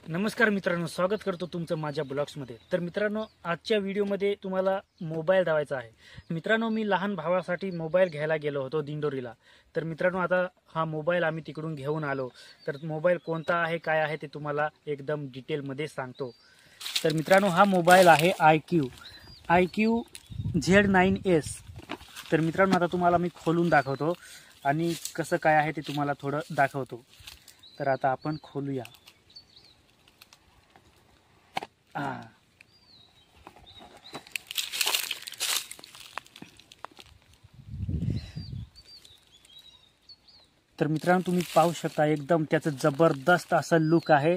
नमस्कार मित्रांनो, स्वागत करतो तुमचं माझ्या ब्लॉग्समध्ये। तर मित्रांनो, आजच्या व्हिडिओमध्ये तुम्हाला मोबाईल दावायचा आहे। मित्रांनो, मी लहान भावासाठी मोबाईल घ्यायला गेलो होतो दिंडोरीला। तर मित्रांनो, आता हा मोबाईल आम्ही तिकडून घेऊन आलो। तर मोबाईल कोणता आहे काय आहे ते तुम्हाला एकदम डिटेलमध्ये सांगतो। तर मित्रांनो, हा मोबाईल आहे iQOO Z9S। तर मित्रांनो, आता तुम्हाला मी खोलून दाखवतो आणि कसं काय आहे ते तुम्हाला थोडं दाखवतो। तर आता आपण खोलूया। तर मित्रांनो, तुम्ही पाहू शकता एकदम त्याचं जबरदस्त असं लुक आहे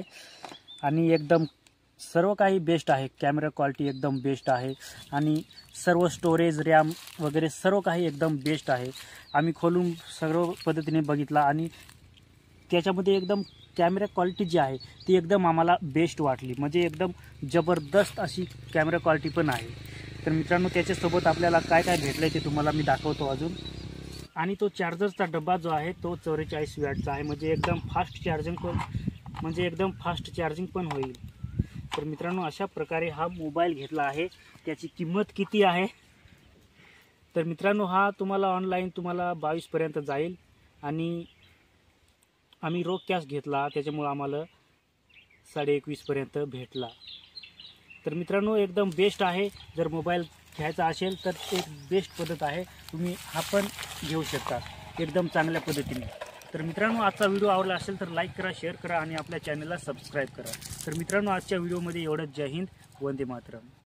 आणि एकदम सर्व काही बेस्ट आहे। कॅमेरा क्वालिटी एकदम बेस्ट आहे आणि सर्व स्टोरेज रॅम वगैरे सर्व काही एकदम बेस्ट आहे। आम्ही खोलून सर्व पद्धतीने बघितला आणि त्याच्यामध्ये एकदम कॅमेरा क्वालिटी जी आहे ती एकदम आम्हाला बेस्ट वाटली, म्हणजे एकदम जबरदस्त अशी कॅमेरा क्वालिटी पण आहे। तर मित्रांनो, त्याच्यासोबत आपल्याला काय काय भेटलं ते तुम्हाला मी दाखवतो अजून। आणि तो चार्जरचा डब्बा जो आहे तो 44 वॅटचा आहे, म्हणजे एकदम फास्ट चार्जिंग पण होईल। तर मित्रांनो, अशा प्रकारे हा मोबाईल घेतला आहे। त्याची किंमत किती आहे तर मित्रांनो, हा तुम्हाला ऑनलाईन 22 पर्यंत जाईल आणि आम्ही रोख कॅश घेतला, त्याच्यामुळे आम्हाला 21.5 पर्यंत भेटला। तर मित्रांनो, एकदम बेस्ट आहे। जर मोबाईल घ्यायचा असेल तर एक बेस्ट पद्धत आहे, तुम्ही हा पण घेऊ शकता एकदम चांगल्या पद्धतीने। तर मित्रांनो, आजचा व्हिडिओ आवडला असेल तर लाईक करा, शेअर करा आणि आपल्या चॅनलला सबस्क्राईब करा। तर मित्रांनो, आजच्या व्हिडिओमध्ये एवढंच। जय हिंद, वंदे मातरम।